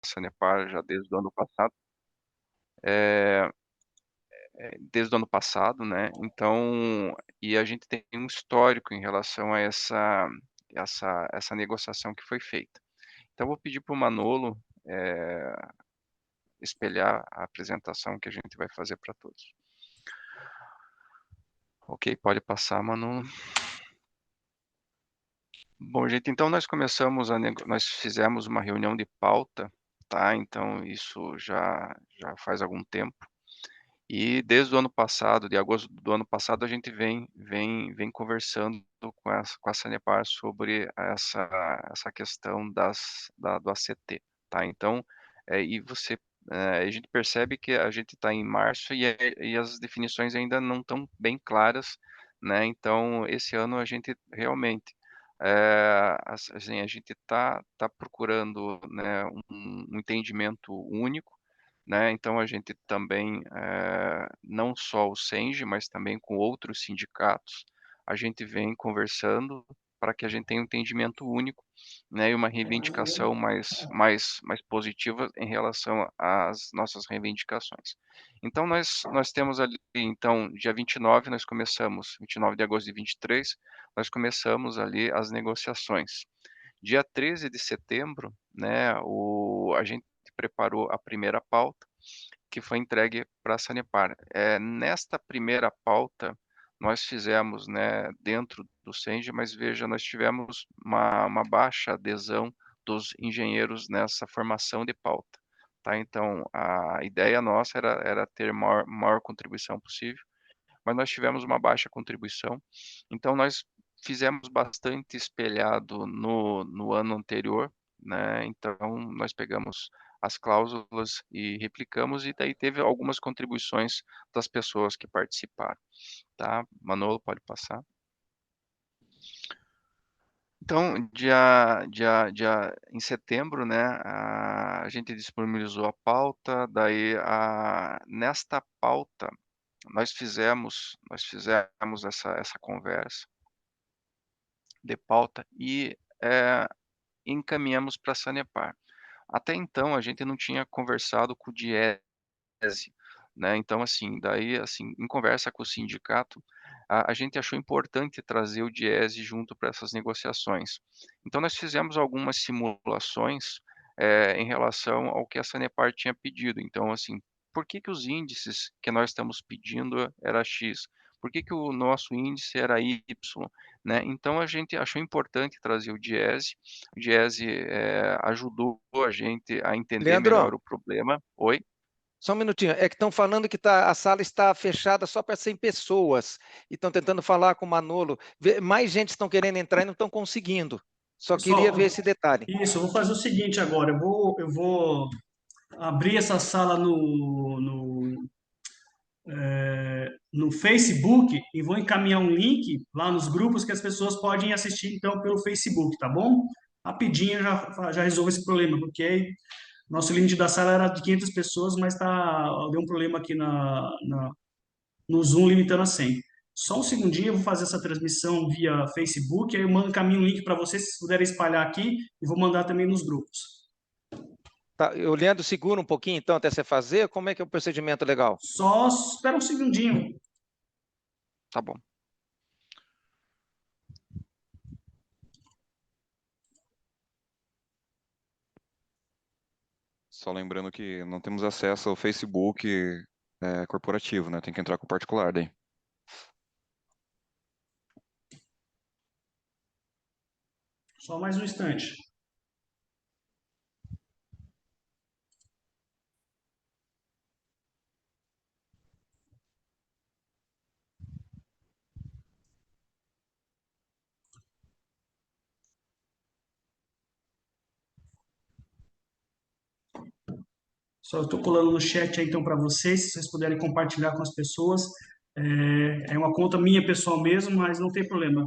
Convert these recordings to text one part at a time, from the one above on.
Sanepar já desde o ano passado. Eh, desde o ano passado, né, então e a gente tem um histórico em relação a essa negociação que foi feita. Então eu vou pedir para o Manolo, espelhar a apresentação que a gente vai fazer para todos. Ok, pode passar, Manolo. Bom, gente, então nós fizemos uma reunião de pauta, tá? Então isso já faz algum tempo. E desde o ano passado, de agosto do ano passado, a gente vem conversando com a Sanepar sobre essa questão do ACT, tá? Então, a gente percebe que a gente está em março e as definições ainda não estão bem claras, né? Então, esse ano a gente realmente, assim, a gente tá procurando, né, um entendimento único, né? Então a gente também, não só o Senge, mas também com outros sindicatos, a gente vem conversando para que a gente tenha um entendimento único, né, e uma reivindicação mais positiva em relação às nossas reivindicações. Então nós temos ali, então, dia 29 nós começamos, 29 de agosto de 23, nós começamos ali as negociações. Dia 13 de setembro, né, a gente preparou a primeira pauta, que foi entregue para a Sanepar. Nesta primeira pauta, nós fizemos, né, dentro do Senge, mas veja, nós tivemos uma baixa adesão dos engenheiros nessa formação de pauta. Tá? Então, a ideia nossa era ter maior contribuição possível, mas nós tivemos uma baixa contribuição. Então, nós fizemos bastante espelhado no ano anterior, né? Então, nós pegamos as cláusulas e replicamos, e daí teve algumas contribuições das pessoas que participaram, tá? Manolo, pode passar. Então, em setembro, né, a gente disponibilizou a pauta, daí nesta pauta nós fizemos essa conversa de pauta e encaminhamos para a Sanepar. Até então a gente não tinha conversado com o Diese, né? Então assim, daí assim, em conversa com o sindicato, a gente achou importante trazer o Diese junto para essas negociações. Então nós fizemos algumas simulações em relação ao que a Sanepar tinha pedido. Então assim, por que que os índices que nós estamos pedindo era X? Por que que o nosso índice era Y? Né? Então a gente achou importante trazer o Diese. O Diese ajudou a gente a entender Leandro, melhor o problema. Oi? só um minutinho. É que estão falando que a sala está fechada só para 100 pessoas. E estão tentando falar com o Manolo. Mais gente estão querendo entrar e não estão conseguindo. Só queria ver Pessoal, esse detalhe. isso, eu vou fazer o seguinte agora. Eu vou abrir essa sala no Facebook e vou encaminhar um link lá nos grupos que as pessoas podem assistir então pelo Facebook, tá bom? Rapidinho já resolvo esse problema, porque aí nosso limite da sala era de 500 pessoas, mas deu um problema aqui no Zoom limitando a 100. Só um segundinho, eu vou fazer essa transmissão via Facebook, aí eu mando encaminho um link para vocês, se puderem espalhar aqui, e vou mandar também nos grupos. Tá, o Leandro segura um pouquinho, então, até você fazer. Como é que é o procedimento legal? Só espera um segundinho. Tá bom. Só lembrando que não temos acesso ao Facebook corporativo, né? Tem que entrar com o particular daí. Só mais um instante. Só estou colando no chat aí então para vocês, se vocês puderem compartilhar com as pessoas. É uma conta minha pessoal mesmo, mas não tem problema.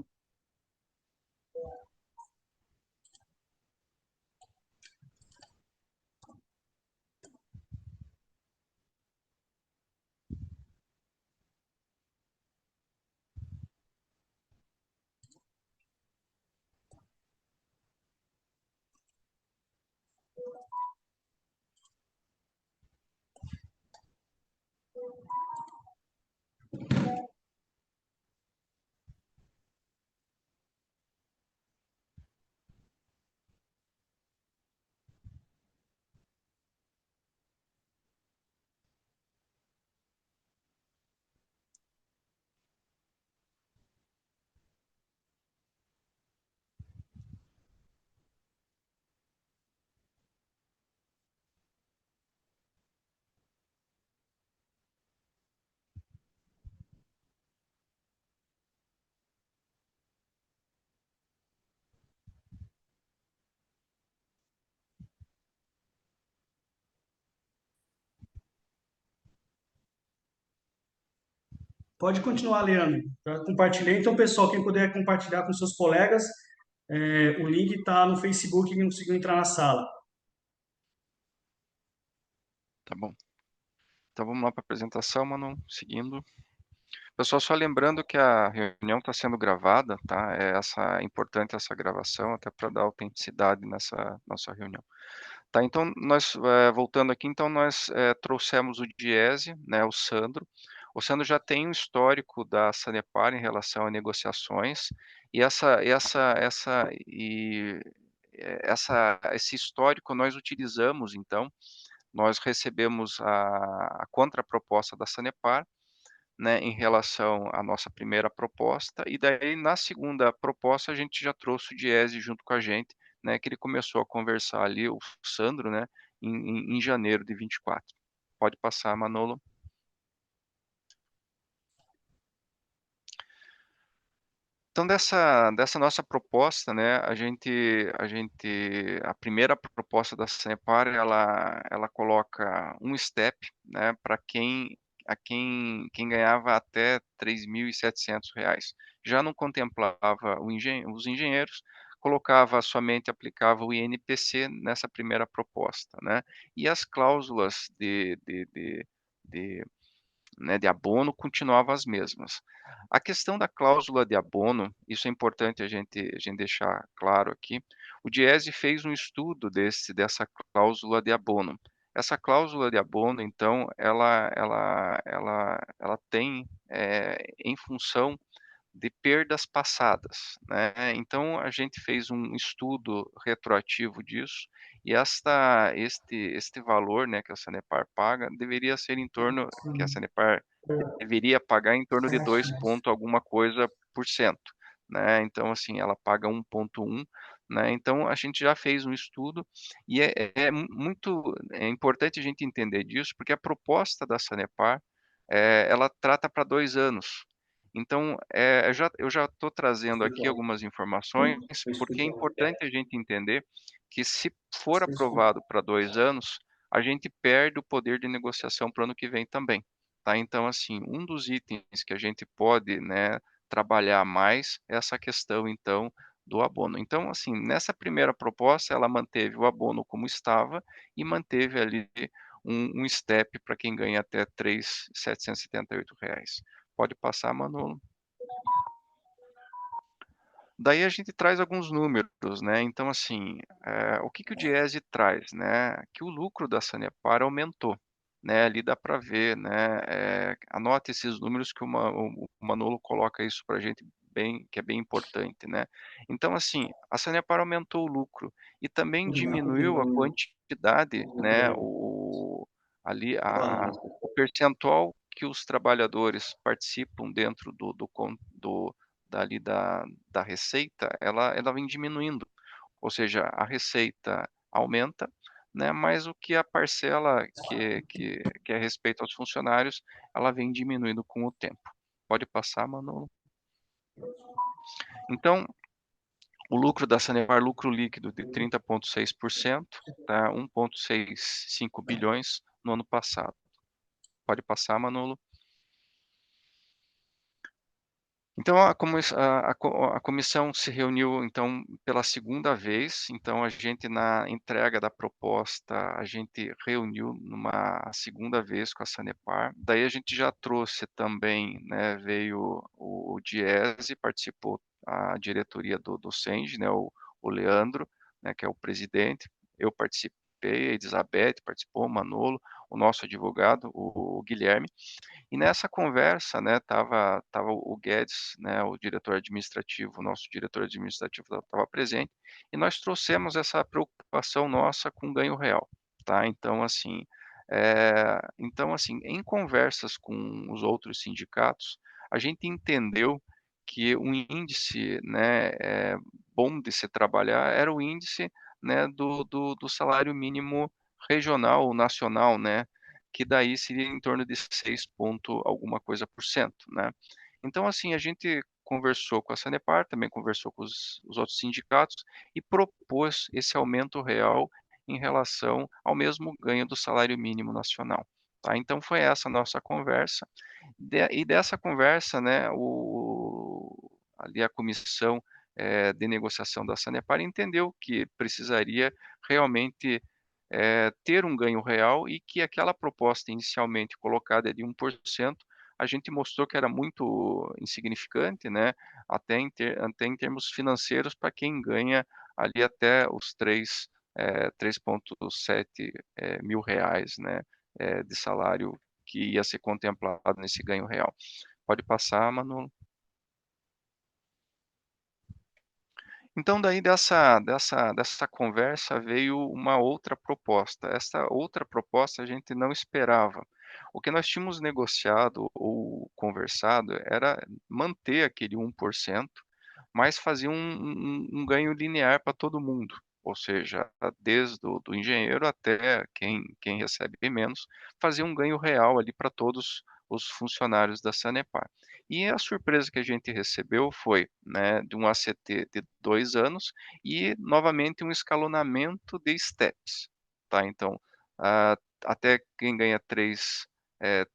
Pode continuar, Leandro. Já compartilhei. Então, pessoal, quem puder compartilhar com seus colegas, o link está no Facebook, quem não conseguiu entrar na sala. Tá bom. Então vamos lá para a apresentação, mano, seguindo. Pessoal, só lembrando que a reunião está sendo gravada, tá? É importante essa gravação, até para dar autenticidade nessa nossa reunião. Tá, então nós, voltando aqui, então nós trouxemos o Diese, né, o Sandro. O Sandro já tem um histórico da Sanepar em relação a negociações, e esse histórico nós utilizamos, então, nós recebemos a contraproposta da Sanepar, né, em relação à nossa primeira proposta, e daí na segunda proposta a gente já trouxe o Diese junto com a gente, né, que ele começou a conversar ali, o Sandro, né, em janeiro de 24. Pode passar, Manolo. Então dessa nossa proposta, né, a primeira proposta da Sanepar, ela coloca um step, né, para quem ganhava até R$ 3.700. Já não contemplava os engenheiros, aplicava o INPC nessa primeira proposta, né? E as cláusulas de abono continuavam as mesmas. A questão da cláusula de abono, isso é importante a gente deixar claro aqui. O Diese fez um estudo dessa cláusula de abono. Essa cláusula de abono, então, ela tem em função de perdas passadas, né? Então a gente fez um estudo retroativo disso, e este valor, né, que a Sanepar paga deveria ser em torno que a Sanepar deveria pagar em torno de 2 ponto alguma coisa por cento, né? Então assim, ela paga 1,1, né? Então a gente já fez um estudo, e é importante a gente entender disso, porque a proposta da Sanepar, ela trata para 2 anos. Então, eu já estou trazendo aqui algumas informações, porque é importante a gente entender que, se for aprovado para 2 anos, a gente perde o poder de negociação para o ano que vem também, tá? Então, assim, um dos itens que a gente pode, né, trabalhar mais é essa questão, então, do abono. Então, assim, nessa primeira proposta, ela manteve o abono como estava e manteve ali um step para quem ganha até R$ 3.778. Pode passar, Manolo. Daí a gente traz alguns números, né? Então, assim, o que o Diese traz, né? Que o lucro da Sanepar aumentou, né? Ali dá para ver, né? Anote esses números que o Manolo coloca isso para a gente bem, que é bem importante, né? Então, assim, a Sanepar aumentou o lucro e também diminuiu a quantidade, né? O percentual que os trabalhadores participam dentro dali da receita, ela vem diminuindo, ou seja, a receita aumenta, né, mas o que a parcela que é respeito aos funcionários, ela vem diminuindo com o tempo. Pode passar, Manolo. Então, o lucro da Sanepar, lucro líquido de 30,6%, tá, 1,65 bilhões no ano passado. Pode passar, Manolo. Então a comissão se reuniu, então, pela segunda vez. Então a gente, na entrega da proposta, a gente reuniu numa segunda vez com a Sanepar. Daí a gente já trouxe também, né, veio o Diese, participou a diretoria do Senge, né, o Leandro, né, que é o presidente. Eu participei, a Elizabeth participou, o Manolo, o nosso advogado, o Guilherme. E nessa conversa, né, tava o Guedes, né, o diretor administrativo, o nosso diretor administrativo estava presente, e nós trouxemos essa preocupação nossa com ganho real, tá? Então assim, em conversas com os outros sindicatos, a gente entendeu que um índice, né, bom de se trabalhar era o índice, né, do salário mínimo regional ou nacional, né, que daí seria em torno de 6 ponto alguma coisa por cento, né. Então, assim, a gente conversou com a Sanepar, também conversou com os outros sindicatos e propôs esse aumento real em relação ao mesmo ganho do salário mínimo nacional, tá. Então foi essa a nossa conversa, e dessa conversa, né, ali a comissão, de negociação da Sanepar entendeu que precisaria realmente, ter um ganho real e que aquela proposta inicialmente colocada de 1%, a gente mostrou que era muito insignificante, né, até em termos financeiros para quem ganha ali até os 3,7 mil reais, né, de salário que ia ser contemplado nesse ganho real. Pode passar, Manolo. Então daí dessa conversa veio uma outra proposta. Essa outra proposta a gente não esperava. O que nós tínhamos negociado ou conversado era manter aquele 1%, mas fazer um ganho linear para todo mundo, ou seja, desde o do engenheiro até quem recebe menos, fazer um ganho real ali para todos os funcionários da Sanepar. E a surpresa que a gente recebeu foi, né, de um ACT de 2 anos e novamente um escalonamento de steps, tá. Então, ah, até quem ganha 3,70, R$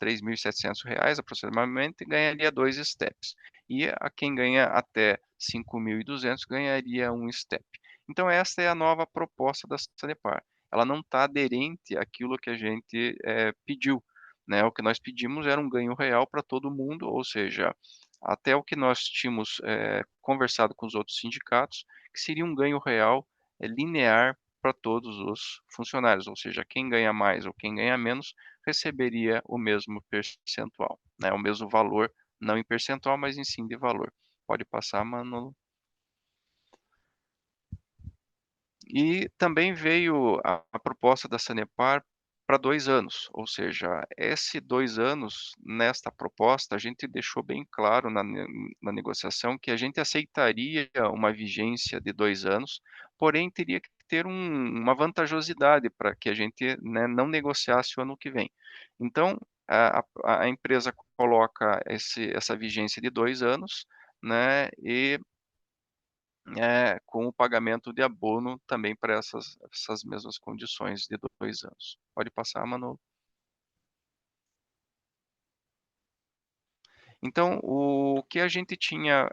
3.700 aproximadamente, ganharia 2 steps. E a quem ganha até 5.200 ganharia um step. Então essa é a nova proposta da Sanepar. Ela não está aderente àquilo que a gente pediu, né? O que nós pedimos era um ganho real para todo mundo, ou seja, até o que nós tínhamos conversado com os outros sindicatos, que seria um ganho real linear para todos os funcionários, ou seja, quem ganha mais ou quem ganha menos receberia o mesmo percentual, né, o mesmo valor, não em percentual, mas em sim de valor. Pode passar, Manolo. E também veio a proposta da Sanepar para 2 anos, ou seja, esse 2 anos, nesta proposta, a gente deixou bem claro na negociação que a gente aceitaria uma vigência de 2 anos, porém teria que ter uma vantajosidade para que a gente, né, não negociasse o ano que vem. Então, a empresa coloca essa vigência de 2 anos, né, e com o pagamento de abono também para essas mesmas condições de 2 anos. Pode passar, Manolo. Então, o que a gente tinha,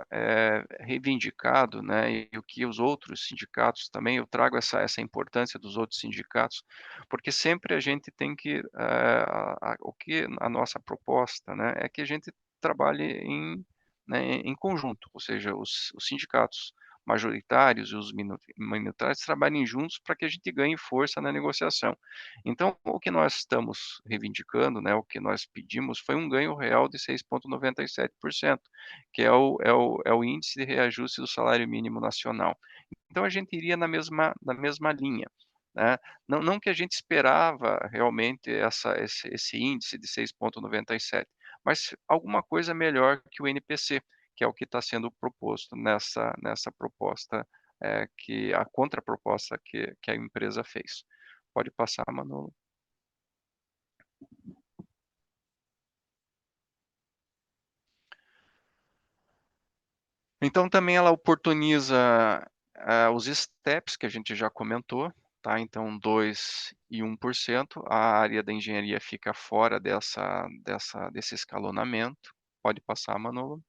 reivindicado, né, e o que os outros sindicatos também, eu trago essa importância dos outros sindicatos, porque sempre a gente tem que, o que a nossa proposta, né, é que a gente trabalhe né, em conjunto, ou seja, os sindicatos majoritários e os minoritários trabalhem juntos para que a gente ganhe força na negociação. Então, o que nós estamos reivindicando, né, o que nós pedimos foi um ganho real de 6,97%, que é o índice de reajuste do salário mínimo nacional. Então a gente iria na mesma linha, né. Não que a gente esperava realmente esse índice de 6,97, mas alguma coisa melhor que o NPC, que é o que está sendo proposto nessa proposta, que a contraproposta que a empresa fez. Pode passar, Manolo. Então também ela oportuniza, os steps que a gente já comentou, tá, então 2 e 1%, a área da engenharia fica fora desse escalonamento. Pode passar, Manolo.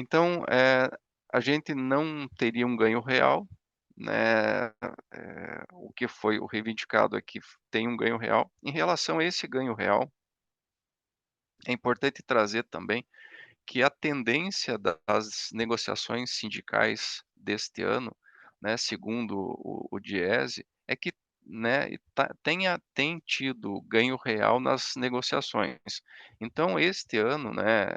Então, a gente não teria um ganho real, né, o que foi o reivindicado é que tem um ganho real. Em relação a esse ganho real, é importante trazer também que a tendência das negociações sindicais deste ano, né, segundo o Diese, é que, né, tem tido ganho real nas negociações. Então este ano, né,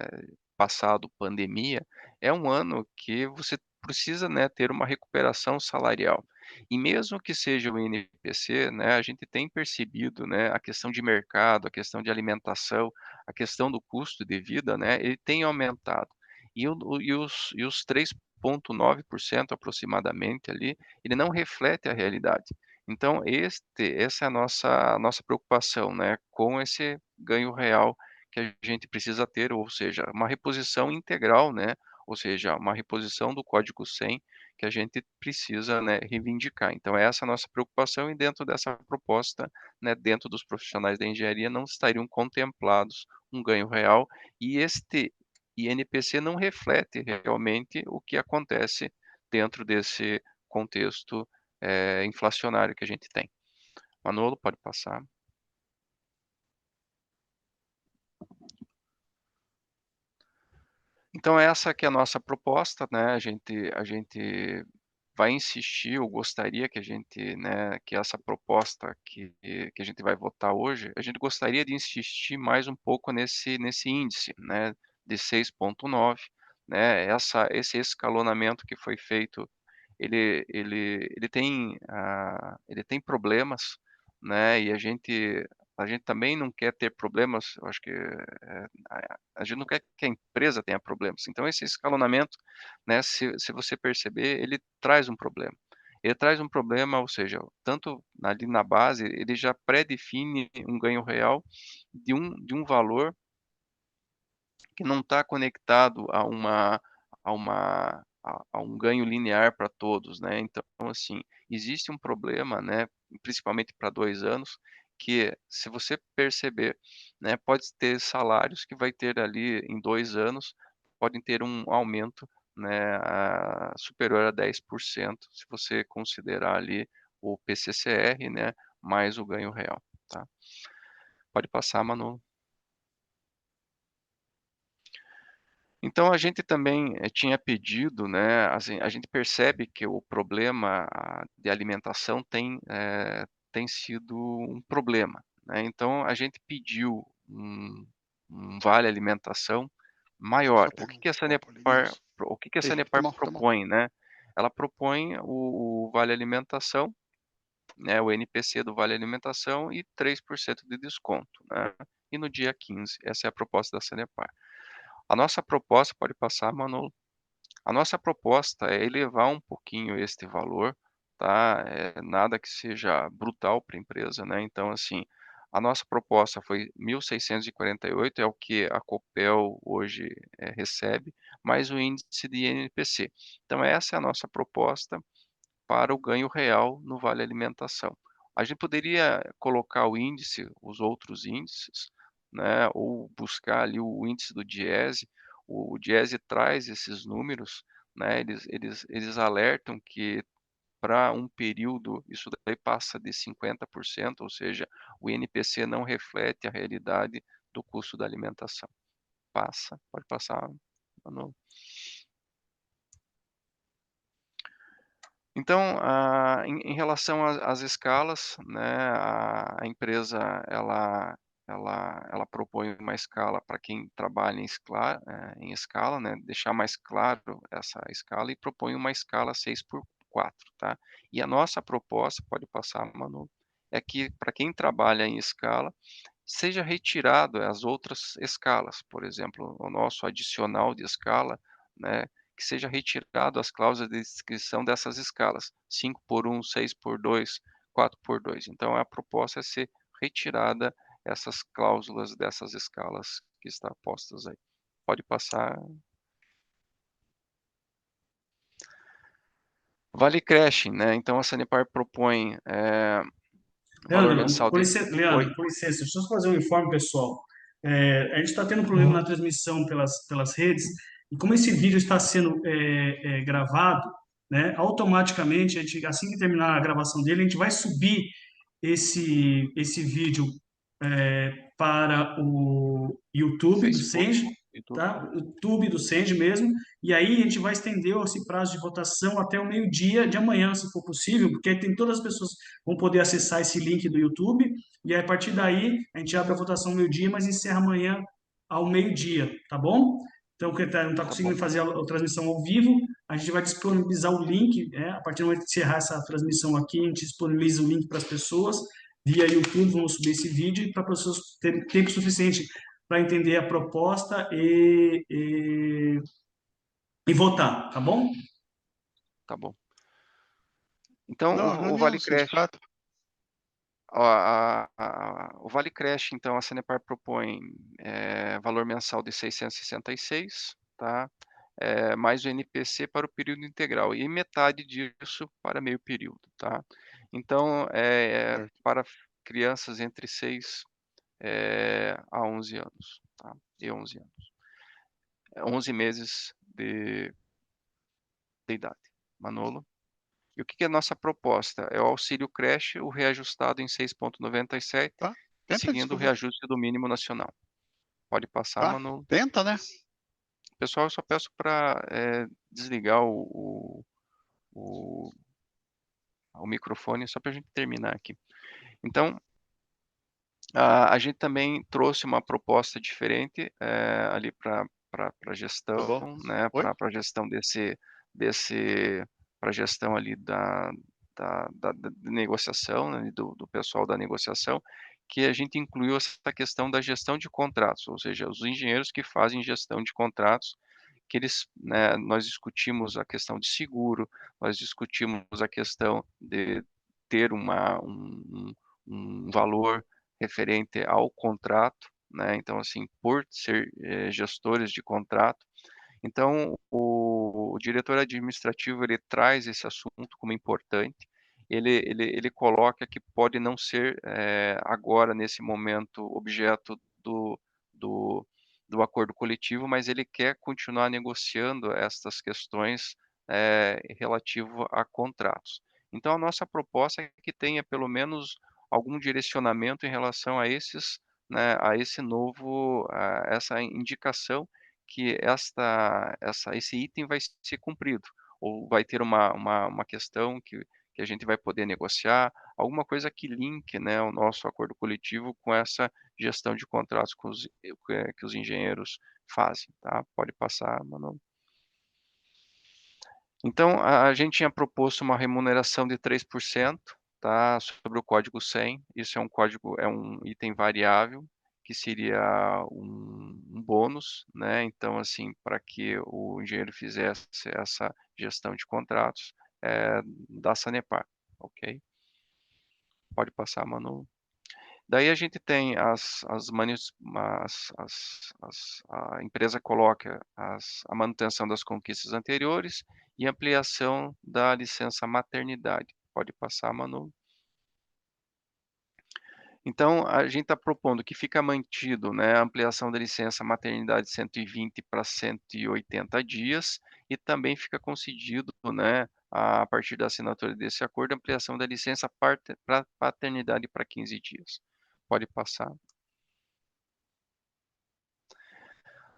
passado pandemia, é um ano que você precisa, né, ter uma recuperação salarial. E mesmo que seja o INPC, né, a gente tem percebido, né, a questão de mercado, a questão de alimentação, a questão do custo de vida, né, ele tem aumentado. E os 3,9% aproximadamente ali, ele não reflete a realidade. Então essa é a nossa preocupação, né, com esse ganho real que a gente precisa ter, ou seja, uma reposição integral, né, ou seja, uma reposição do código 100 que a gente precisa, né, reivindicar. Então, essa é a nossa preocupação e dentro dessa proposta, né, dentro dos profissionais da engenharia não estariam contemplados um ganho real e este INPC não reflete realmente o que acontece dentro desse contexto inflacionário que a gente tem. Manolo, pode passar. Então essa que é a nossa proposta, né, a gente vai insistir, ou gostaria que a gente, né, que essa proposta que a gente vai votar hoje, a gente gostaria de insistir mais um pouco nesse índice, né, de 6,9, né, esse escalonamento que foi feito, ele tem problemas, né, e a gente também não quer ter problemas, eu acho que, a gente não quer que a empresa tenha problemas. Então esse escalonamento, né, se você perceber, ele traz um problema. Ele traz um problema, ou seja, tanto ali na base, ele já pré-define um ganho real de um valor que não está conectado a um ganho linear para todos, né. Então, assim, existe um problema, né, principalmente para 2 anos, que se você perceber, né, pode ter salários que vai ter ali em 2 anos, podem ter um aumento, né, superior a 10%, se você considerar ali o PCCR, né, mais o ganho real, tá. Pode passar, Manu. Então a gente também, tinha pedido, né, assim, a gente percebe que o problema de alimentação tem sido um problema, né, então a gente pediu um vale alimentação maior. Só O pega que um que a copo ali, Sanepar isso. o que que a Ei, Sanepar tá bom. propõe, né? Ela propõe o vale alimentação, né, o NPC do vale alimentação e 3% de desconto, né, e no dia 15, essa é a proposta da Sanepar. A nossa proposta pode passar, Manolo. A nossa proposta é elevar um pouquinho este valor, tá, nada que seja brutal para a empresa, né, então, assim, a nossa proposta foi 1.648, é o que a Copel hoje, recebe, mais o índice de INPC. Então essa é a nossa proposta para o ganho real no vale alimentação. A gente poderia colocar o índice, os outros índices, né, ou buscar ali o índice do Diese. O Diese traz esses números, né, eles alertam que para um período isso daí passa de 50%, ou seja, o INPC não reflete a realidade do custo da alimentação. Passa, pode passar, Manu. Então, em relação às escalas, né, a empresa ela propõe uma escala para quem trabalha em escala, né, deixar mais claro essa escala e propõe uma escala 6x4, tá. E a nossa proposta, pode passar, Manu, é que para quem trabalha em escala, seja retirado as outras escalas, por exemplo, o nosso adicional de escala, né, que seja retirado as cláusulas de descrição dessas escalas, 5x1, 6x2, 4x2. Então a proposta é ser retirada essas cláusulas dessas escalas que estão postas aí. Pode passar. Vale crashing, né, então a Sanepar propõe, valor Leandro, mensal de oi, Leandro, com licença, deixa eu só fazer um informe, pessoal. A gente está tendo um problema na transmissão pelas redes, e como esse vídeo está sendo gravado, né, automaticamente, assim que terminar a gravação dele, a gente vai subir esse vídeo para o YouTube do Facebook, Senge, YouTube. tá? O YouTube do Senge mesmo, e aí a gente vai estender esse prazo de votação até o meio-dia de amanhã, se for possível, porque aí tem todas as pessoas vão poder acessar esse link do YouTube, e aí, a partir daí a gente abre a votação meio-dia, mas encerra amanhã ao meio-dia, tá bom? Então, quem não está Tá bom. conseguindo fazer a transmissão ao vivo, a gente vai disponibilizar o link, né? A partir do momento que encerrar essa transmissão aqui, a gente disponibiliza o link para as pessoas, via YouTube, vamos subir esse vídeo para as pessoas terem tempo suficiente para entender a proposta e votar, tá bom? Tá bom. Então Não, o reunião Vale do Creche, sindicato. o Vale Creche, então a Sanepar propõe valor mensal de 666, tá? mais o NPC para o período integral e metade disso para meio período, tá. Então, Certo. para crianças entre 6 a 11 anos, tá, e 11 anos. 11 meses de idade. Manolo? E o que que é a nossa proposta? É o auxílio creche, o reajustado em 6,97, Tá. Tenta seguindo o descobrir. reajuste do mínimo nacional. Pode passar, Tá. Manolo. Tenta, né? Pessoal, eu só peço para desligar o o microfone, só para a gente terminar aqui. Então, a gente também trouxe uma proposta diferente, ali para a Tá bom. gestão, né, Oi? para a gestão desse para a gestão ali da negociação, né, do pessoal da negociação, que a gente incluiu essa questão da gestão de contratos, ou seja, os engenheiros que fazem gestão de contratos, que eles, né, nós discutimos a questão de seguro, nós discutimos a questão de ter um valor referente ao contrato, né, então assim, por ser, gestores de contrato, então o diretor administrativo ele traz esse assunto como importante, ele coloca que pode não ser, agora nesse momento objeto do do acordo coletivo, mas ele quer continuar negociando estas questões, relativo a contratos. Então a nossa proposta é que tenha pelo menos algum direcionamento em relação a esses, né, a esse novo a essa indicação que esse item vai ser cumprido, ou vai ter uma questão que a gente vai poder negociar, alguma coisa que linke, né, o nosso acordo coletivo com essa gestão de contratos que os engenheiros fazem, tá. Pode passar, Manolo. Então, a gente tinha proposto uma remuneração de 3%, tá, sobre o código 100. Isso é um item variável, que seria um bônus, né, então, assim, para que o engenheiro fizesse essa gestão de contratos, da Sanepar, ok? Pode passar, Manu. Daí a gente tem as manis a empresa coloca a manutenção das conquistas anteriores e ampliação da licença maternidade. Pode passar, Manu. Então, a gente está propondo que fica mantido, né, a ampliação da licença maternidade de 120 para 180 dias e também fica concedido, né, a partir da assinatura desse acordo, a ampliação da licença para paternidade para 15 dias. Pode passar.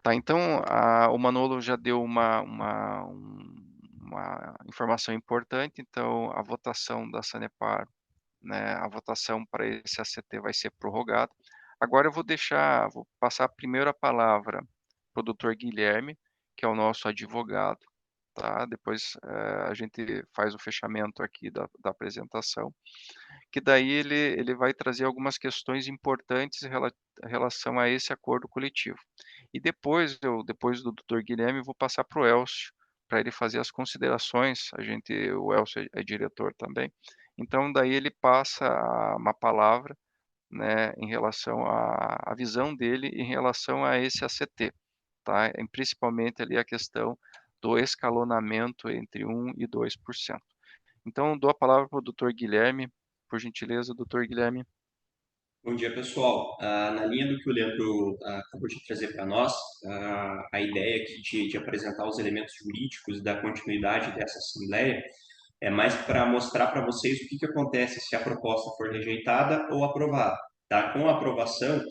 Tá, então o Manolo já deu uma informação importante, então a votação da Sanepar, né, a votação para esse ACT vai ser prorrogada. Agora eu vou passar primeiro a palavra para o doutor Guilherme, que é o nosso advogado, tá? Depois a gente faz o fechamento aqui da apresentação, que daí ele vai trazer algumas questões importantes em relação a esse acordo coletivo. E depois do doutor Guilherme, vou passar para o Elcio, para ele fazer as considerações, o Elcio é diretor também, então daí ele passa uma palavra, né, em relação à visão dele em relação a esse ACT, tá, principalmente ali a questão do escalonamento entre 1 e 2%. Então dou a palavra para o doutor Guilherme, por gentileza, doutor Guilherme. Bom dia, pessoal. Na linha do que o Leandro acabou de trazer para nós, a ideia aqui de apresentar os elementos jurídicos da continuidade dessa assembleia é mais para mostrar para vocês o que acontece se a proposta for rejeitada ou aprovada. Tá? Com a aprovação,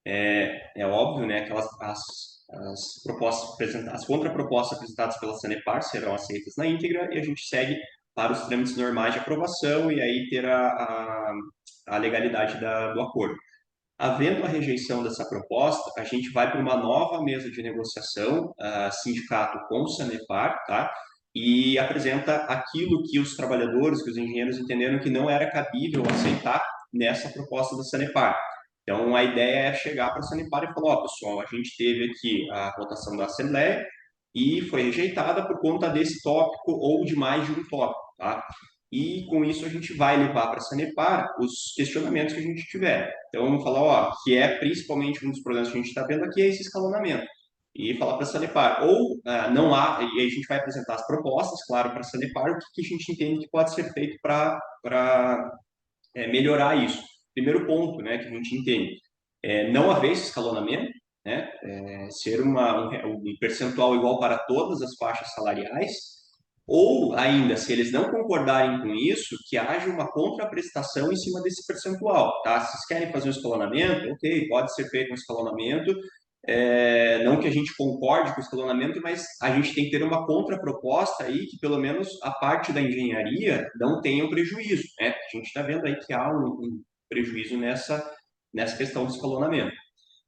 é óbvio, né, as propostas as contrapropostas apresentadas pela Sanepar serão aceitas na íntegra e a gente segue para os trâmites normais de aprovação e aí ter a legalidade do acordo. Havendo a rejeição dessa proposta, a gente vai para uma nova mesa de negociação, sindicato com o Sanepar, tá? E apresenta aquilo que os trabalhadores, que os engenheiros entenderam que não era cabível aceitar nessa proposta da Sanepar. Então, a ideia é chegar para a Sanepar e falar, ó, pessoal, a gente teve aqui a votação da Assembleia e foi rejeitada por conta desse tópico ou de mais de um tópico, tá? E com isso a gente vai levar para a Sanepar os questionamentos que a gente tiver. Então, vamos falar, ó, que é principalmente um dos problemas que a gente está vendo aqui é esse escalonamento. e falar para a Sanepar. Ou não há, e a gente vai apresentar as propostas, claro, para a Sanepar, o que a gente entende que pode ser feito para melhorar isso. Primeiro ponto, né, que a gente entende, não haver esse escalonamento, né, ser um percentual igual para todas as faixas salariais, ou ainda, se eles não concordarem com isso, que haja uma contraprestação em cima desse percentual, tá? Se vocês querem fazer um escalonamento, ok, pode ser feito um escalonamento, não que a gente concorde com o escalonamento, mas a gente tem que ter uma contraproposta aí que pelo menos a parte da engenharia não tenha um prejuízo, né? A gente está vendo aí que há um prejuízo nessa questão do escalonamento.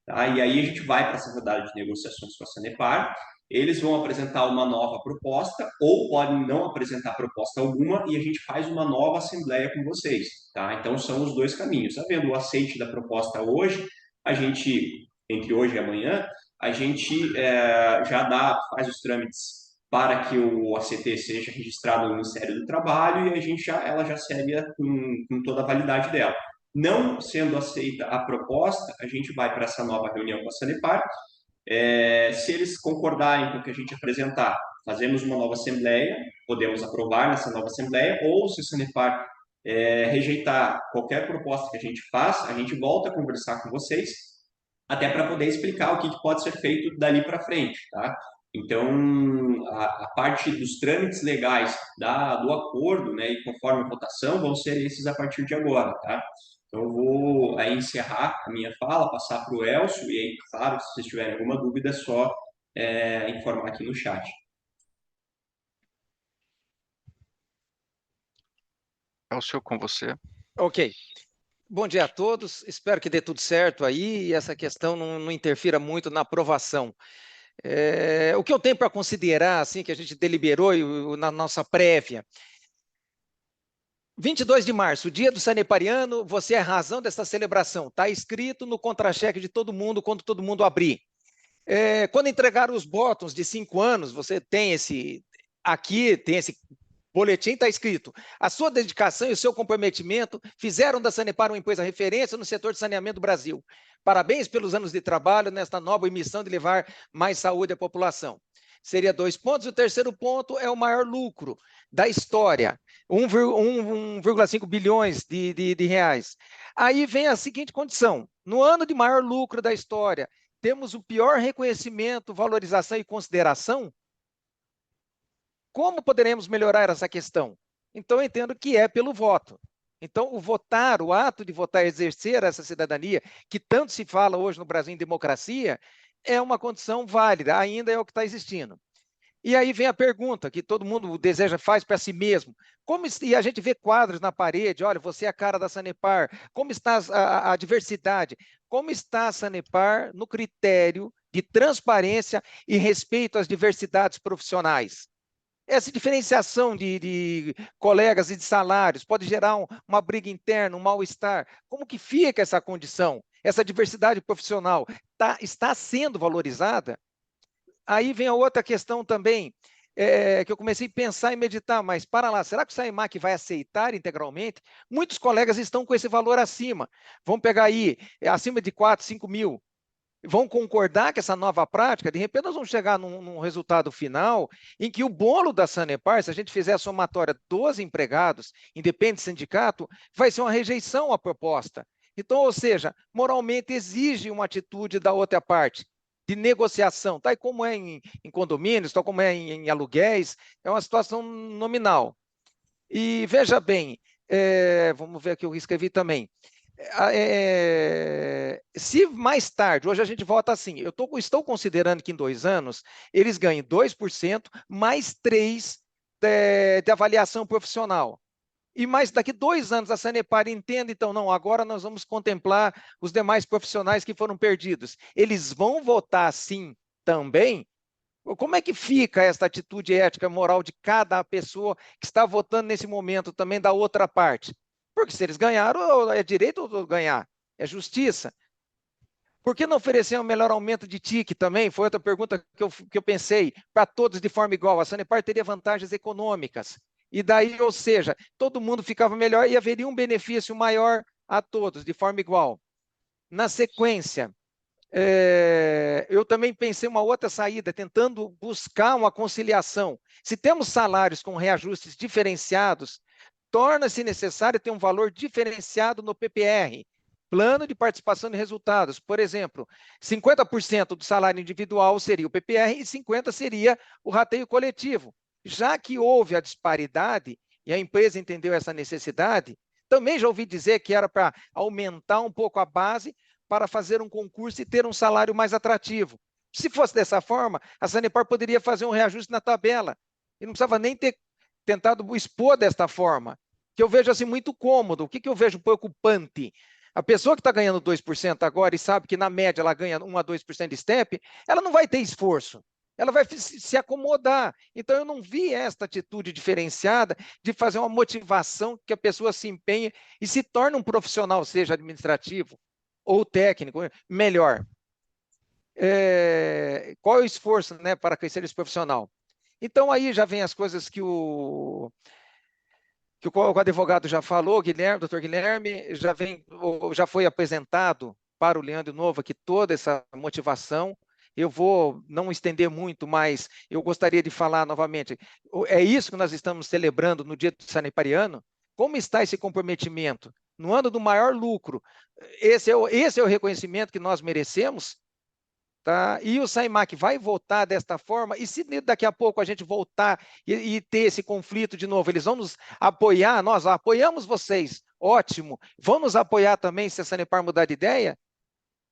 Tá? E aí a gente vai para essa rodada de negociações com a Sanepar, eles vão apresentar uma nova proposta ou podem não apresentar proposta alguma e a gente faz uma nova assembleia com vocês. Tá? Então são os dois caminhos. Havendo o aceite da proposta hoje, a gente, entre hoje e amanhã, a gente faz os trâmites para que o ACT seja registrado no Ministério do Trabalho e ela já segue com toda a validade dela. Não sendo aceita a proposta, a gente vai para essa nova reunião com a Sanepar. Se eles concordarem com o que a gente apresentar, fazemos uma nova assembleia, podemos aprovar nessa nova assembleia, ou se a Sanepar rejeitar qualquer proposta que a gente faz, a gente volta a conversar com vocês, até para poder explicar o que pode ser feito dali para frente, tá? Então, a parte dos trâmites legais do acordo, né, e conforme a votação, vão ser esses a partir de agora, tá? Então, eu vou aí encerrar a minha fala, passar para o Elcio, e aí, claro, se vocês tiverem alguma dúvida, é só informar aqui no chat. Elcio, com você. Ok. Bom dia a todos. Espero que dê tudo certo aí e essa questão não interfira muito na aprovação. O que eu tenho para considerar, assim, que a gente deliberou na nossa prévia, 22 de março, dia do Sanepariano, você é a razão dessa celebração. Está escrito no contra-cheque de todo mundo quando todo mundo abrir. Quando entregar os botões de 5 anos, você tem esse boletim, está escrito: a sua dedicação e o seu comprometimento fizeram da Sanepar uma empresa referência no setor de saneamento do Brasil. Parabéns pelos anos de trabalho nesta nobre missão de levar mais saúde à população. Seria 2 pontos. E o terceiro ponto é o maior lucro da história, 1,5 bilhões de reais. Aí vem a seguinte condição: no ano de maior lucro da história, temos o pior reconhecimento, valorização e consideração. Como poderemos melhorar essa questão? Então, eu entendo que é pelo voto. Então, o ato de votar, exercer essa cidadania, que tanto se fala hoje no Brasil em democracia, é uma condição válida, ainda é o que está existindo. E aí vem a pergunta que todo mundo faz para si mesmo. E a gente vê quadros na parede, olha, você é a cara da Sanepar, como está a diversidade? Como está a Sanepar no critério de transparência e respeito às diversidades profissionais? Essa diferenciação de colegas e de salários pode gerar uma briga interna, um mal-estar. Como que fica essa condição? Essa diversidade profissional está sendo valorizada? Aí vem a outra questão também, que eu comecei a pensar e meditar, mas para lá, será que o SAEMAC vai aceitar integralmente? Muitos colegas estão com esse valor acima. Vamos pegar aí, acima de 4, 5 mil. Vão concordar com essa nova prática, de repente nós vamos chegar num resultado final em que o bolo da Sanepar, se a gente fizer a somatória dos empregados, independente do sindicato, vai ser uma rejeição à proposta. Então, ou seja, moralmente exige uma atitude da outra parte, de negociação, tal como é em condomínios, tal como é em aluguéis, é uma situação nominal. E veja bem, vamos ver aqui, eu escrevi também, se mais tarde, hoje a gente vota assim, eu estou considerando que em 2 anos eles ganhem 2% mais 3% de avaliação profissional. E mais daqui 2 anos a Sanepar entenda, então, não, agora nós vamos contemplar os demais profissionais que foram perdidos. Eles vão votar sim também? Como é que fica essa atitude ética, moral de cada pessoa que está votando nesse momento também da outra parte? Porque se eles ganharam, é direito de ganhar, é justiça. Por que não oferecer um melhor aumento de TIC também? Foi outra pergunta que eu pensei, para todos de forma igual. A Sanepar teria vantagens econômicas. E daí, ou seja, todo mundo ficava melhor e haveria um benefício maior a todos, de forma igual. Na sequência, Eu também pensei uma outra saída, tentando buscar uma conciliação. Se temos salários com reajustes diferenciados, torna-se necessário ter um valor diferenciado no PPR, Plano de Participação de Resultados. Por exemplo, 50% do salário individual seria o PPR e 50% seria o rateio coletivo. Já que houve a disparidade e a empresa entendeu essa necessidade, também já ouvi dizer que era para aumentar um pouco a base para fazer um concurso e ter um salário mais atrativo. Se fosse dessa forma, a Sanepar poderia fazer um reajuste na tabela e não precisava nem ter tentado expor desta forma, que eu vejo assim muito cômodo. O que eu vejo preocupante? A pessoa que está ganhando 2% agora e sabe que na média ela ganha 1 a 2% de STEP, ela não vai ter esforço, ela vai se acomodar. Então eu não vi esta atitude diferenciada de fazer uma motivação que a pessoa se empenhe e se torne um profissional, seja administrativo ou técnico, melhor. Qual é o esforço, né, para crescer esse profissional? Então aí já vem as coisas que o advogado já falou, Guilherme, doutor Guilherme, já foi apresentado para o Leandro Novo aqui toda essa motivação. Eu vou não estender muito, mas eu gostaria de falar novamente. É isso que nós estamos celebrando no Dia do Sanepariano? Como está esse comprometimento? No ano do maior lucro, esse é o reconhecimento que nós merecemos? Tá? E o SAIMAC vai votar desta forma, e se daqui a pouco a gente voltar e ter esse conflito de novo, eles vão nos apoiar, nós apoiamos vocês, ótimo, vão nos apoiar também se a Sanepar mudar de ideia?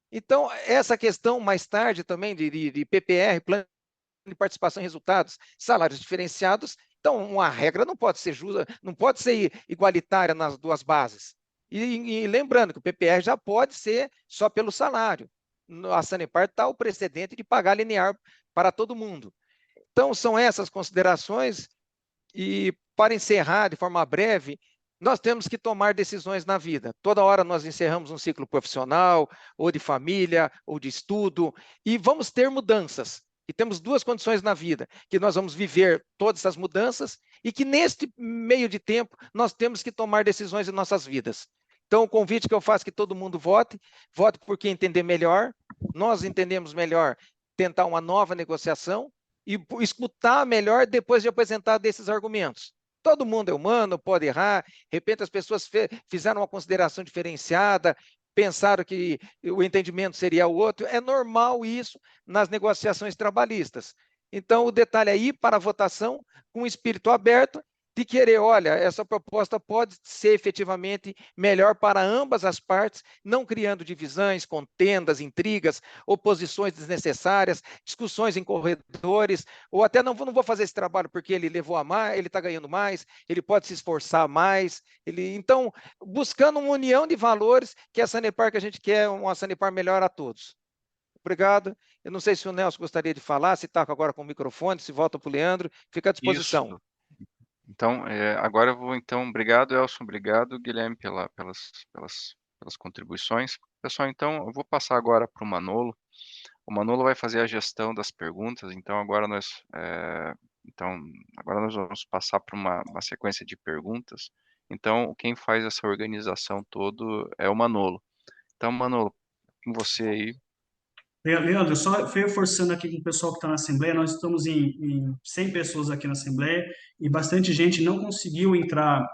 Então, essa questão mais tarde também de PPR, Plano de Participação em Resultados, salários diferenciados, então uma regra não pode ser justa, não pode ser igualitária nas duas bases. E lembrando que o PPR já pode ser só pelo salário. A Sanepar está o precedente de pagar linear para todo mundo. Então, são essas considerações, e para encerrar de forma breve, nós temos que tomar decisões na vida. Toda hora nós encerramos um ciclo profissional, ou de família, ou de estudo, e vamos ter mudanças. E temos duas condições na vida, que nós vamos viver todas essas mudanças, e que neste meio de tempo nós temos que tomar decisões em nossas vidas. Então, o convite que eu faço é que todo mundo vote por quem entender melhor, nós entendemos melhor, tentar uma nova negociação e escutar melhor depois de apresentar desses argumentos. Todo mundo é humano, pode errar, de repente as pessoas fizeram uma consideração diferenciada, pensaram que o entendimento seria o outro, é normal isso nas negociações trabalhistas. Então, o detalhe é ir para a votação com o espírito aberto, de querer, olha, essa proposta pode ser efetivamente melhor para ambas as partes, não criando divisões, contendas, intrigas, oposições desnecessárias, discussões em corredores, ou até não vou fazer esse trabalho porque ele levou a mais, ele está ganhando mais, ele pode se esforçar mais. Então, buscando uma união de valores, que é a Sanepar que a gente quer, uma Sanepar melhor a todos. Obrigado. Eu não sei se o Nelson gostaria de falar, se está agora com o microfone, se volta para o Leandro, fica à disposição. Isso. Então, agora eu vou, então, obrigado, Elson, obrigado, Guilherme, pelas contribuições. Pessoal, então, eu vou passar agora para o Manolo. O Manolo vai fazer a gestão das perguntas, então agora nós vamos passar para uma sequência de perguntas. Então, quem faz essa organização todo é o Manolo. Então, Manolo, com você aí. Leandro, só reforçando aqui com o pessoal que está na Assembleia, nós estamos em 100 pessoas aqui na Assembleia e bastante gente não conseguiu entrar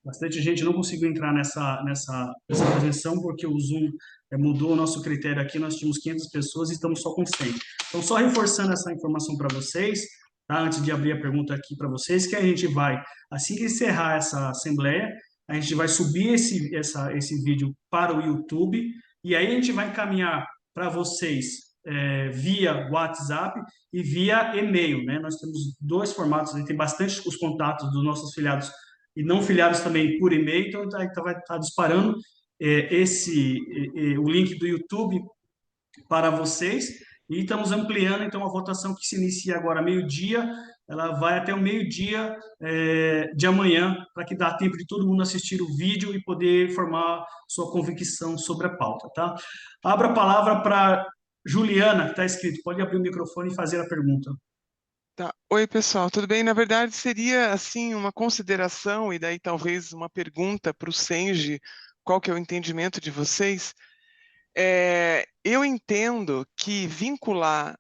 nessa apresentação porque o Zoom mudou o nosso critério aqui, nós tínhamos 500 pessoas e estamos só com 100. Então, só reforçando essa informação para vocês, tá? Antes de abrir a pergunta aqui para vocês, que a gente vai, assim que encerrar essa Assembleia, a gente vai subir esse vídeo para o YouTube e aí a gente vai encaminhar para vocês via WhatsApp e via e-mail, né? Nós temos dois formatos, tem bastante os contatos dos nossos filiados e não filiados também por e-mail, então vai estar disparando o link do YouTube para vocês e estamos ampliando então a votação que se inicia agora meio-dia, ela vai até o meio-dia de amanhã, para que dá tempo de todo mundo assistir o vídeo e poder formar sua convicção sobre a pauta, tá? Abra a palavra para Juliana, que está escrito. Pode abrir o microfone e fazer a pergunta. Tá. Oi, pessoal, tudo bem? Na verdade, seria assim uma consideração e daí talvez uma pergunta para o Sengi, qual que é o entendimento de vocês? Eu entendo que vincular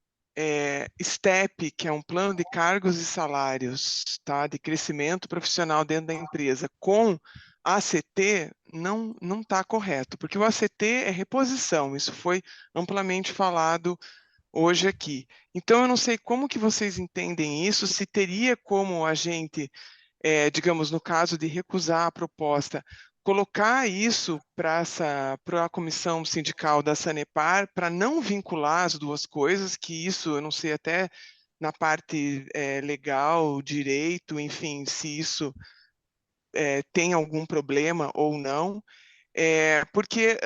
STEP, que é um plano de cargos e salários, tá, de crescimento profissional dentro da empresa, com ACT, não está correto, porque o ACT é reposição, isso foi amplamente falado hoje aqui. Então, eu não sei como que vocês entendem isso, se teria como a gente, digamos, no caso de recusar a proposta, colocar isso para a comissão sindical da Sanepar, para não vincular as duas coisas, que isso, eu não sei até na parte legal, direito, enfim, se isso tem algum problema ou não. Porque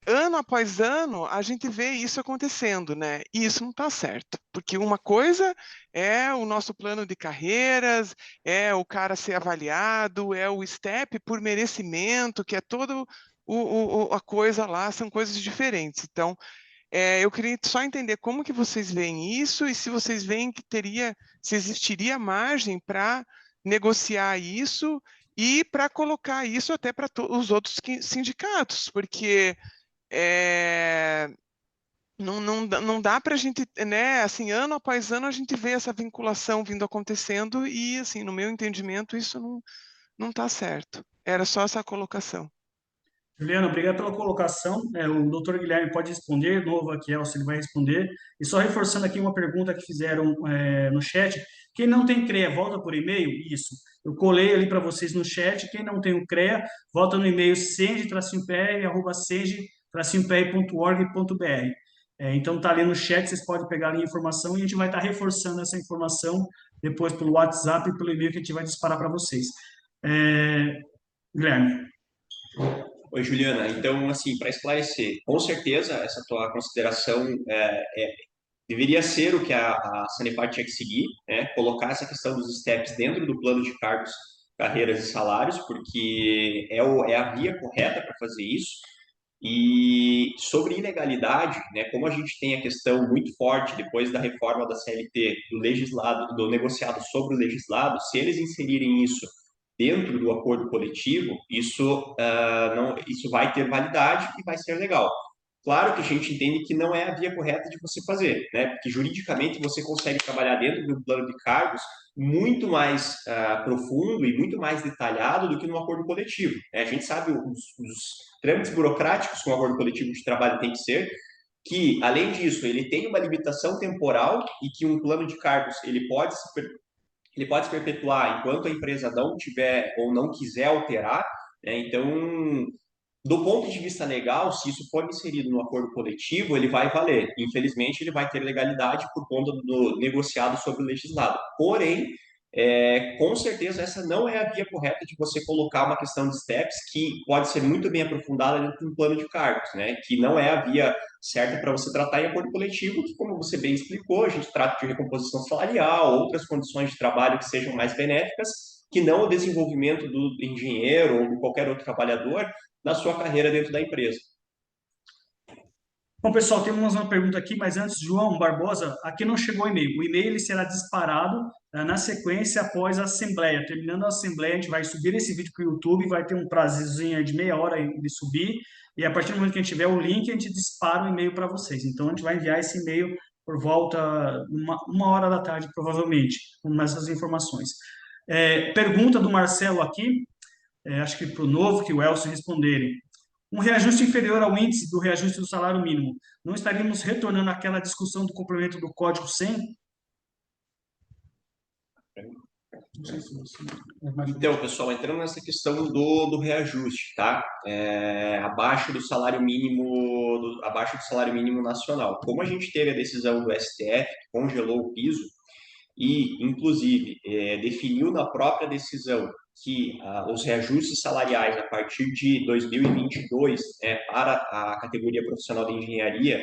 ano após ano a gente vê isso acontecendo, né? E isso não está certo, porque uma coisa é o nosso plano de carreiras, é o cara ser avaliado, é o STEP por merecimento, que é todo a coisa lá, são coisas diferentes. Então, eu queria só entender como que vocês veem isso e se vocês veem que se existiria margem para negociar isso e para colocar isso até para os outros sindicatos, porque não dá para a gente, né, assim, ano após ano a gente vê essa vinculação vindo acontecendo e, assim, no meu entendimento, isso não está certo. Era só essa colocação. Juliana, obrigado pela colocação. O doutor Guilherme pode responder, de novo aqui, Elcio, ele vai responder. E só reforçando aqui uma pergunta que fizeram no chat. Quem não tem CREA, volta por e-mail? Isso. Eu colei ali para vocês no chat. Quem não tem o CREA, volta no e-mail senge-pr@senge-pr.org.br. Então, está ali no chat, vocês podem pegar ali a informação e a gente vai estar reforçando essa informação depois pelo WhatsApp e pelo e-mail que a gente vai disparar para vocês. Guilherme. Oi, Juliana. Então, assim, para esclarecer, com certeza essa tua consideração deveria ser o que a Sanepar tinha que seguir, né? Colocar essa questão dos steps dentro do plano de cargos, carreiras e salários, porque é a via correta para fazer isso. E sobre ilegalidade, né, como a gente tem a questão muito forte depois da reforma da CLT, do legislado, do negociado sobre o legislado, se eles inserirem isso dentro do acordo coletivo, isso vai ter validade e vai ser legal. Claro que a gente entende que não é a via correta de você fazer, né? Porque juridicamente você consegue trabalhar dentro do plano de cargos muito mais profundo e muito mais detalhado do que no acordo coletivo, né? A gente sabe os trâmites burocráticos que um acordo coletivo de trabalho tem que ser, que, além disso, ele tem uma limitação temporal e que um plano de cargos ele pode se perpetuar enquanto a empresa não tiver ou não quiser alterar, né? Então, do ponto de vista legal, se isso for inserido no acordo coletivo, ele vai valer. Infelizmente, ele vai ter legalidade por conta do negociado sobre o legislado. Porém, com certeza, essa não é a via correta de você colocar uma questão de steps que pode ser muito bem aprofundada dentro de um plano de cargos, né? Que não é a via certa para você tratar em acordo coletivo, que, como você bem explicou, a gente trata de recomposição salarial, outras condições de trabalho que sejam mais benéficas, que não o desenvolvimento do engenheiro ou de qualquer outro trabalhador na sua carreira dentro da empresa. Bom, pessoal, temos uma pergunta aqui, mas antes, João Barbosa, aqui não chegou o e-mail. O e-mail ele será disparado na sequência após a assembleia. Terminando a assembleia, a gente vai subir esse vídeo para o YouTube, vai ter um prazerzinho de meia hora de subir, e a partir do momento que a gente tiver o link, a gente dispara o e-mail para vocês. Então, a gente vai enviar esse e-mail por volta uma hora da tarde, provavelmente, com essas informações. Pergunta do Marcelo aqui, acho que para o Novo, que o Elcio responderem. Um reajuste inferior ao índice do reajuste do salário mínimo, não estaríamos retornando àquela discussão do complemento do Código 100? Então, pessoal, entrando nessa questão do reajuste, tá? Abaixo do salário mínimo, abaixo do salário mínimo nacional. Como a gente teve a decisão do STF, que congelou o piso, e, inclusive, definiu na própria decisão que os reajustes salariais a partir de 2022 para a categoria profissional de engenharia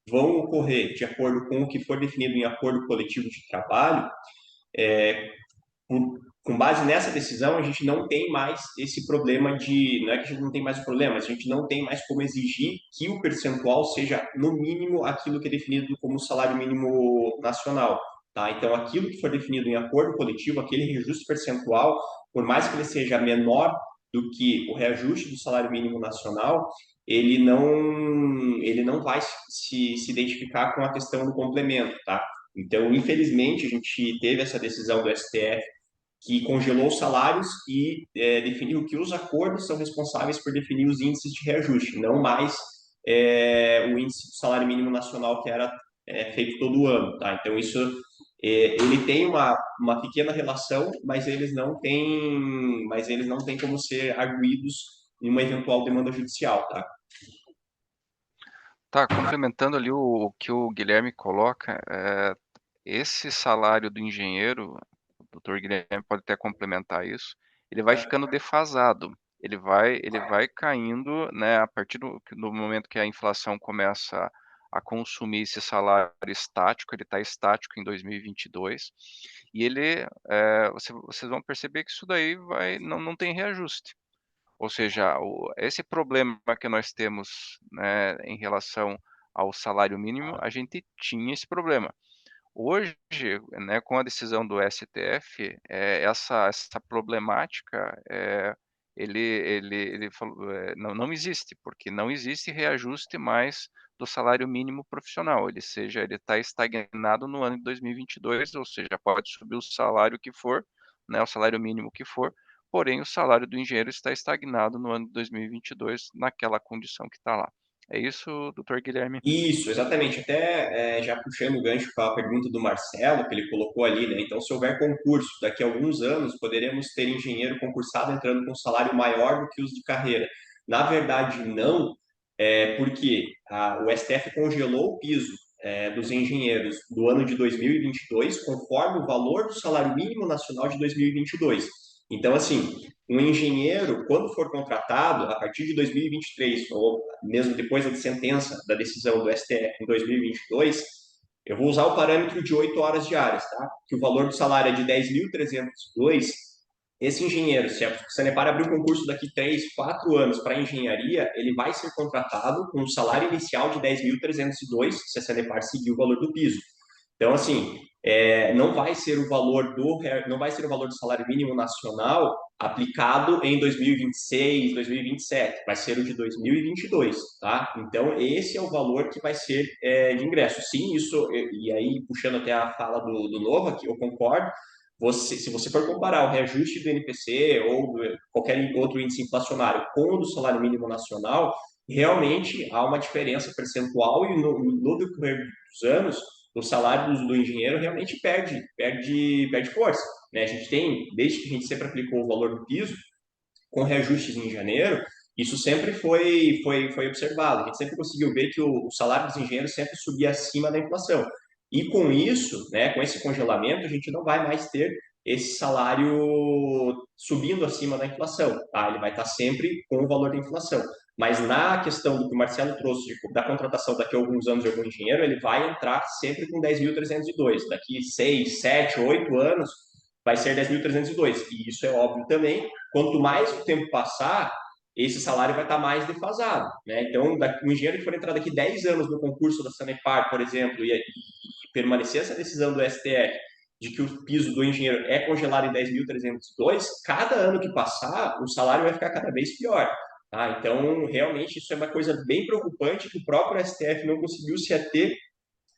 vão ocorrer de acordo com o que for definido em acordo coletivo de trabalho. Com base nessa decisão, a gente não tem mais esse problema não é que a gente não tem mais o problema, mas a gente não tem mais como exigir que o percentual seja, no mínimo, aquilo que é definido como salário mínimo nacional. Tá? Então, aquilo que for definido em acordo coletivo, aquele reajuste percentual, por mais que ele seja menor do que o reajuste do salário mínimo nacional, ele não vai se identificar com a questão do complemento, tá? Então, infelizmente, a gente teve essa decisão do STF que congelou os salários e definiu que os acordos são responsáveis por definir os índices de reajuste, não mais o índice do salário mínimo nacional que era feito todo ano, tá? Então, isso ele tem uma pequena relação, mas eles não têm como ser arguidos em uma eventual demanda judicial, tá? Tá, complementando ali o que o Guilherme coloca, esse salário do engenheiro, o doutor Guilherme pode até complementar isso, ele vai ficando defasado, ele vai caindo, né, a partir do momento que a inflação começa a consumir esse salário estático, ele está estático em 2022, e vocês vão perceber que isso daí não tem reajuste. Ou seja, esse problema que nós temos, né, em relação ao salário mínimo, a gente tinha esse problema. Hoje, né, com a decisão do STF, essa problemática, ele falou, não existe, porque não existe reajuste mais do salário mínimo profissional. Ele está estagnado no ano de 2022, ou seja, pode subir o salário que for, né, o salário mínimo que for, porém o salário do engenheiro está estagnado no ano de 2022 naquela condição que está lá. É isso, doutor Guilherme? Isso, exatamente. Até já puxando o gancho para a pergunta do Marcelo, que ele colocou ali, né? Então, se houver concurso, daqui a alguns anos, poderemos ter engenheiro concursado entrando com um salário maior do que os de carreira. Na verdade, não, porque o STF congelou o piso dos engenheiros do ano de 2022, conforme o valor do salário mínimo nacional de 2022. Então, assim, um engenheiro, quando for contratado, a partir de 2023, ou mesmo depois da sentença da decisão do STF em 2022, eu vou usar o parâmetro de 8 horas diárias, tá? Que o valor do salário é de 10.302. Esse engenheiro, se a Sanepar abrir um concurso daqui 3, 4 anos para engenharia, ele vai ser contratado com um salário inicial de 10.302, se a Sanepar seguir o valor do piso. Então, assim, não vai ser o valor do salário mínimo nacional aplicado em 2026, 2027, vai ser o de 2022, tá? Então, esse é o valor que vai ser de ingresso. Sim, isso, e aí, puxando até a fala do Nova, que eu concordo, se você for comparar o reajuste do NPC ou qualquer outro índice inflacionário com o do salário mínimo nacional, realmente há uma diferença percentual e no decorrer dos anos, o salário do engenheiro realmente perde força, né? A gente tem, desde que a gente sempre aplicou o valor do piso, com reajustes em janeiro, isso sempre foi observado. A gente sempre conseguiu ver que o salário dos engenheiros sempre subia acima da inflação. E com isso, né, com esse congelamento, a gente não vai mais ter esse salário subindo acima da inflação. Tá? Ele vai estar sempre com o valor da inflação. Mas na questão do que o Marcelo trouxe da contratação daqui a alguns anos de algum engenheiro, ele vai entrar sempre com 10.302. Daqui 6, 7, 8 anos, vai ser 10.302. E isso é óbvio também. Quanto mais o tempo passar, esse salário vai estar mais defasado, né? Então, o engenheiro que for entrar daqui 10 anos no concurso da Sanepar, por exemplo, e permanecer essa decisão do STF de que o piso do engenheiro é congelado em 10.302, cada ano que passar, o salário vai ficar cada vez pior. Tá? Então, realmente, isso é uma coisa bem preocupante que o próprio STF não conseguiu se ater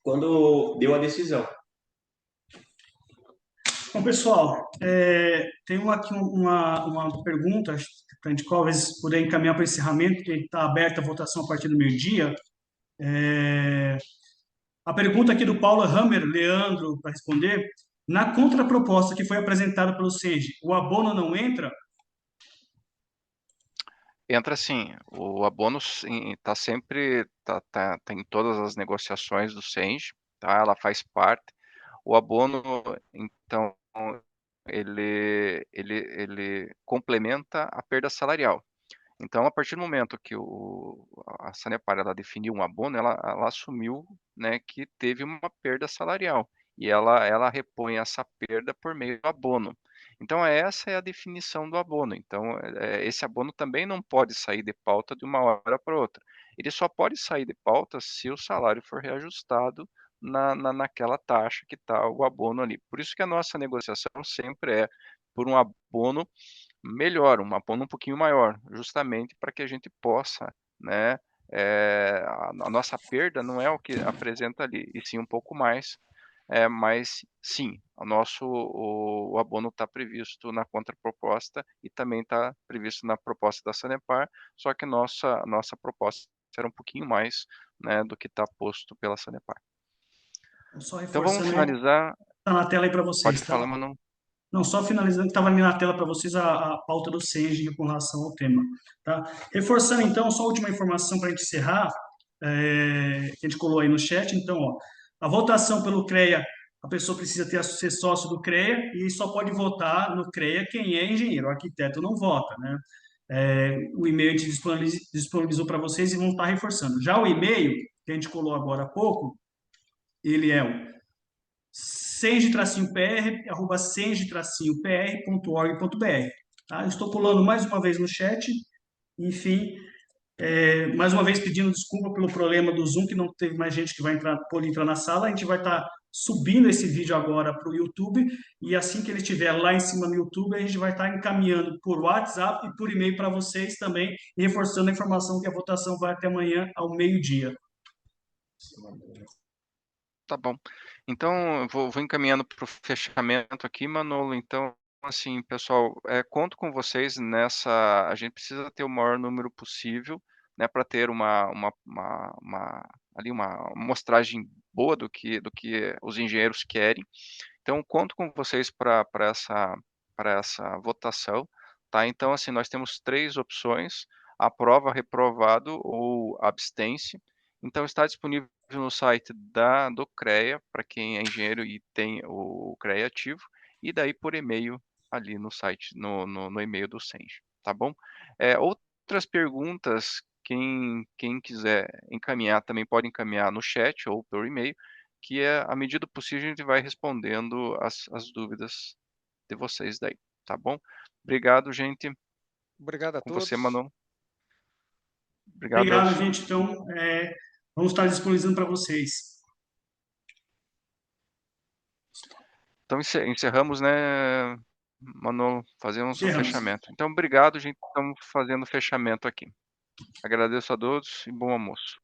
quando deu a decisão. Bom, pessoal, tem aqui uma pergunta, para a gente talvez poder encaminhar para o encerramento, que está aberta a votação a partir do meio-dia. A pergunta aqui do Paulo Hammer, Leandro, para responder. Na contraproposta que foi apresentada pelo SENGE, o abono não entra? Entra sim, o abono está sempre, tá em todas as negociações do SENGE, tá? Ela faz parte. O abono, então, ele complementa a perda salarial. Então, a partir do momento que a Sanepar ela definiu um abono, ela assumiu, né, que teve uma perda salarial e ela repõe essa perda por meio do abono. Então, essa é a definição do abono. Então, esse abono também não pode sair de pauta de uma hora para outra. Ele só pode sair de pauta se o salário for reajustado naquela taxa que está o abono ali. Por isso que a nossa negociação sempre é por um abono melhor, um abono um pouquinho maior, justamente para que a gente possa, né, a nossa perda não é o que apresenta ali, e sim um pouco mais, mas sim, o abono está previsto na contraproposta e também está previsto na proposta da Sanepar, só que nossa proposta era um pouquinho mais, né, do que está posto pela Sanepar. Só Então vamos reforçando aí, finalizar. tá na tela aí para Pode vocês, tá? falar, Manu. Não, só finalizando, que estava ali na tela para vocês a pauta do SENGE com relação ao tema. Tá? Reforçando, então, só a última informação para a gente encerrar, que a gente colou aí no chat. Então, ó, a votação pelo CREA, a pessoa precisa ser sócio do CREA e só pode votar no CREA quem é engenheiro, o arquiteto não vota, né? O e-mail a gente disponibilizou para vocês e vamos estar reforçando. Já o e-mail, que a gente colou agora há pouco, ele é o senge-pr@senge-pr.org.br. Tá? Eu estou colando mais uma vez no chat, enfim, mais uma vez pedindo desculpa pelo problema do Zoom, que não teve mais gente que vai poder entrar na sala. A gente vai estar subindo esse vídeo agora para o YouTube, e assim que ele estiver lá em cima no YouTube, a gente vai estar encaminhando por WhatsApp e por e-mail para vocês também, e reforçando a informação que a votação vai até amanhã ao meio-dia. Tá bom. Então, eu vou encaminhando para o fechamento aqui, Manolo. Então, assim, pessoal, conto com vocês nessa. A gente precisa ter o maior número possível, né, para ter ali uma amostragem boa do que os engenheiros querem. Então, conto com vocês para essa votação, tá? Então, assim, nós temos 3 opções: aprova, reprovado ou abstém-se. Então, está disponível no site do CREA, para quem é engenheiro e tem o CREA ativo, e daí por e-mail ali no site, no e-mail do SENGE, tá bom? Outras perguntas, quem quiser encaminhar, também pode encaminhar no chat ou por e-mail, que à medida do possível a gente vai respondendo as dúvidas de vocês daí, tá bom? Obrigado, gente. Obrigado a Com você, todos. Manu. Obrigado, Obrigado, Elcio. gente. Então, vamos estar disponibilizando para vocês. Então encerramos, né, Manu? Fazemos o Encerramos. fechamento. Então, obrigado, gente. Estamos fazendo o fechamento aqui. Agradeço a todos e bom almoço.